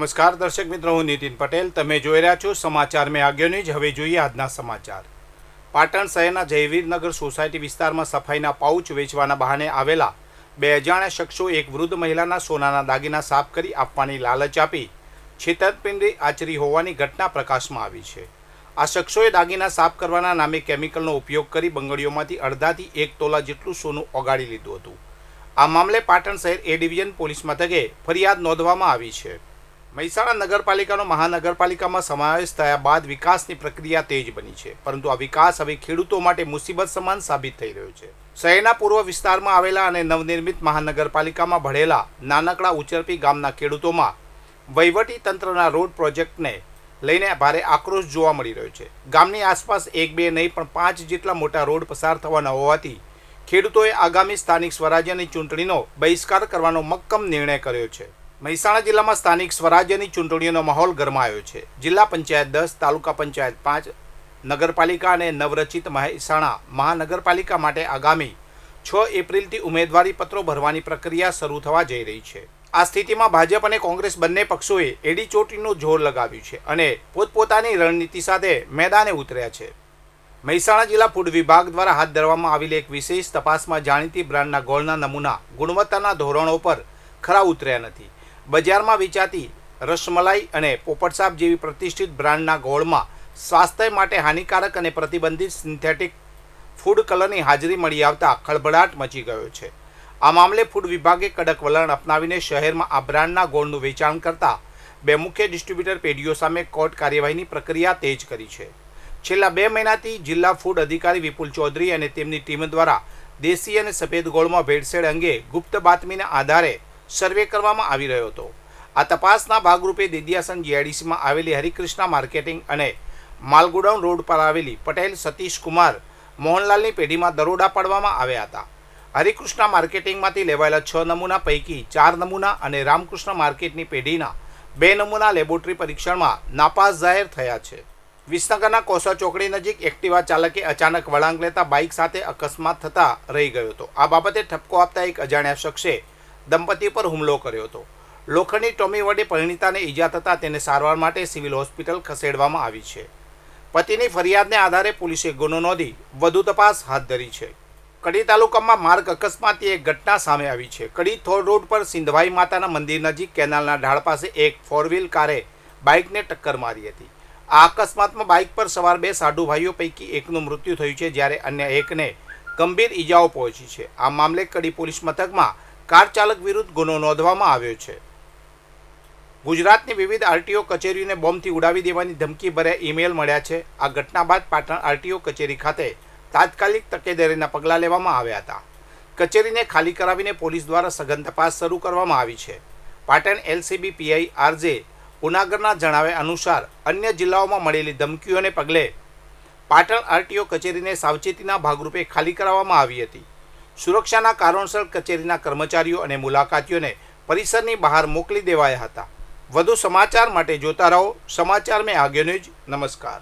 નમસ્કાર દર્શક મિત્રો, હું નીતિન પટેલ. તમે જોઈ રહ્યા છો સમાચાર મેં આગળ ન્યૂઝ. હવે જોઈએ આજના સમાચાર. પાટણ શહેરના જયવીરનગર સોસાયટી વિસ્તારમાં સફાઈના પાઉચ વેચવાના બહાને આવેલા બે અજાણ્યા શખ્સો એક વૃદ્ધ મહિલાના સોનાના દાગીના સાફ કરી આપવાની લાલચ આપી છેતરપિંડી આચરી હોવાની ઘટના પ્રકાશમાં આવી છે. આ શખ્સોએ દાગીના સાફ કરવાના નામે કેમિકલનો ઉપયોગ કરી બંગડીઓમાંથી અડધાથી 1 તોલા જેટલું સોનું ઓગાળી લીધું હતું. આ મામલે પાટણ શહેર એ ડિવિઝન પોલીસ મથકે ફરિયાદ નોંધવામાં આવી છે. મહેસાણા નગરપાલિકાનો મહાનગરપાલિકામાં સમાવેશ થયા બાદ વિકાસની પ્રક્રિયા તેજ બની છે, પરંતુ આ વિકાસ હવે ખેડૂતો માટે મુસીબત સમાન સાબિત થઈ રહ્યો છે. શહેરના પૂર્વ વિસ્તારમાં આવેલા અને નવનિર્મિત મહાનગરપાલિકામાં ભળેલા નાનકડા ઉચરપી ગામના ખેડૂતોમાં વહીવટી તંત્રના રોડ પ્રોજેક્ટને લઈને ભારે આક્રોશ જોવા મળી રહ્યો છે. ગામની આસપાસ 1-2 નહીં પણ 5 જેટલા મોટા રોડ પસાર થવાના હોવાથી ખેડૂતોએ આગામી સ્થાનિક સ્વરાજ્યની ચૂંટણીનો બહિષ્કાર કરવાનો મક્કમ નિર્ણય કર્યો છે. મહેસાણા જિલ્લામાં સ્થાનિક સ્વરાજ્યની ચૂંટણીઓનો માહોલ ગરમાયો છે. જિલ્લા પંચાયત 10, તાલુકા પંચાયત 5, નગરપાલિકા અને નવરચિત મહેસાણા મહાનગરપાલિકા માટે આગામી 6 એપ્રિલથી ઉમેદવારી પત્રો ભરવાની પ્રક્રિયા શરૂ થવા જઈ રહી છે. આ સ્થિતિમાં ભાજપ અને કોંગ્રેસ બંને પક્ષોએ એડી ચોટીનું જોર લગાવ્યું છે અને પોતપોતાની રણનીતિ સાથે મેદાને ઉતર્યા છે. મહેસાણા જિલ્લા ફૂડ વિભાગ દ્વારા હાથ ધરવામાં આવેલી એક વિશેષ તપાસમાં જાણીતી બ્રાન્ડના ગોળના નમૂના ગુણવત્તાના ધોરણો પર ખરા ઉતર્યા નથી. બજારમાં વેચાતી રસમલાઈ અને પોપટસાપ જેવી પ્રતિષ્ઠિત બ્રાન્ડના ગોળમાં સ્વાસ્થ્ય માટે હાનિકારક અને પ્રતિબંધિત સિન્થેટિક ફૂડ કલરની હાજરી મળી આવતા ખળભળાટ મચી ગયો છે. આ મામલે ફૂડ વિભાગે કડક વલણ અપનાવીને શહેરમાં આ બ્રાન્ડના ગોળનું વેચાણ કરતા 2 મુખ્ય ડિસ્ટ્રીબ્યુટર પેઢીઓ સામે કોર્ટ કાર્યવાહીની પ્રક્રિયા તેજ કરી છે. છેલ્લા 2 મહિનાથી જિલ્લા ફૂડ અધિકારી વિપુલ ચૌધરી અને તેમની ટીમ દ્વારા દેશી અને સફેદ ગોળમાં ભેળસેળ અંગે ગુપ્ત બાતમીના આધારે સર્વે કરવામાં આવી રહ્યો હતો. આ તપાસના ભાગરૂપે દેદિયાસન જીઆઈડીસીમાં આવેલી હરિકૃષ્ણા માર્કેટિંગ અને માલગોડાઉન રોડ પર આવેલી પટેલ સતીશ કુમાર મોહનલાલની પેઢીમાં દરોડા પાડવામાં આવ્યા હતા. હરિકૃષ્ણા માર્કેટિંગમાંથી લેવાયેલા 6 નમૂના પૈકી 4 નમૂના અને રામકૃષ્ણ માર્કેટની પેઢીના 2 નમૂના લેબોરેટરી પરીક્ષણમાં નાપાસ જાહેર થયા છે. વિસનગરના કોસા ચોકડી નજીક એક્ટિવા ચાલકે અચાનક વળાંક લેતા બાઇક સાથે અકસ્માત થતા રહી ગયો હતો. આ બાબતે ઠપકો આપતા એક અજાણ્યા શખ્સે દંપતી પર હુમલો કર્યો હતો. લોખંડની ટોમી વડે પરિણીતાને ઈજા થતાં તેને સારવાર માટે સિવિલ હોસ્પિટલ ખસેડવામાં આવી છે. પતિની ફરિયાદને આધારે પોલીસે ગુનો નોંધી વધુ તપાસ હાથ ધરી છે. કડી તાલુકામાં માર્ગ અકસ્માતની એક ઘટના સામે આવી છે. કડી થોર રોડ પર સિંધવાઈ માતાના મંદિર નજીક કેનાલના ઢાળ પાસે એક 4-વ્હીલ કારે બાઇકને ટક્કર મારી હતી. આ અકસ્માતમાં બાઇક પર સવાર 2 સાઢુ ભાઈઓ પૈકી એકનું મૃત્યુ થયું છે, જ્યારે અન્ય એકને ગંભીર ઈજાઓ પહોંચી છે. આ મામલે કડી પોલીસ મથકમાં કાર ચાલક વિરુદ્ધ ગુનો નોંધવામાં આવ્યો છે. ગુજરાતની વિવિધ આરટીઓ કચેરીઓને બોમ્બથી ઉડાવી દેવાની ધમકી ભર્યા ઈમેલ મળ્યા છે. આ ઘટના બાદ પાટણ આરટીઓ કચેરી ખાતે તાત્કાલિક તકેદારીના પગલાં લેવામાં આવ્યા હતા. કચેરીને ખાલી કરાવીને પોલીસ દ્વારા સઘન તપાસ શરૂ કરવામાં આવી છે. પાટણ એલસીબી પીઆઈ આરજે ઉનાગરના જણાવ્યા અનુસાર અન્ય જિલ્લાઓમાં મળેલી ધમકીઓને પગલે પાટણ આરટીઓ કચેરીને સાવચેતીના ભાગરૂપે ખાલી કરાવવામાં આવી હતી. સુરક્ષાના કારણોસર કચેરીના કર્મચારીઓ અને મુલાકાતીઓને પરિસરની બહાર મોકલી દેવાયા હતા. વધુ સમાચાર માટે જોતા રહો સમાચાર મેં આગળ ન્યૂઝ. નમસ્કાર.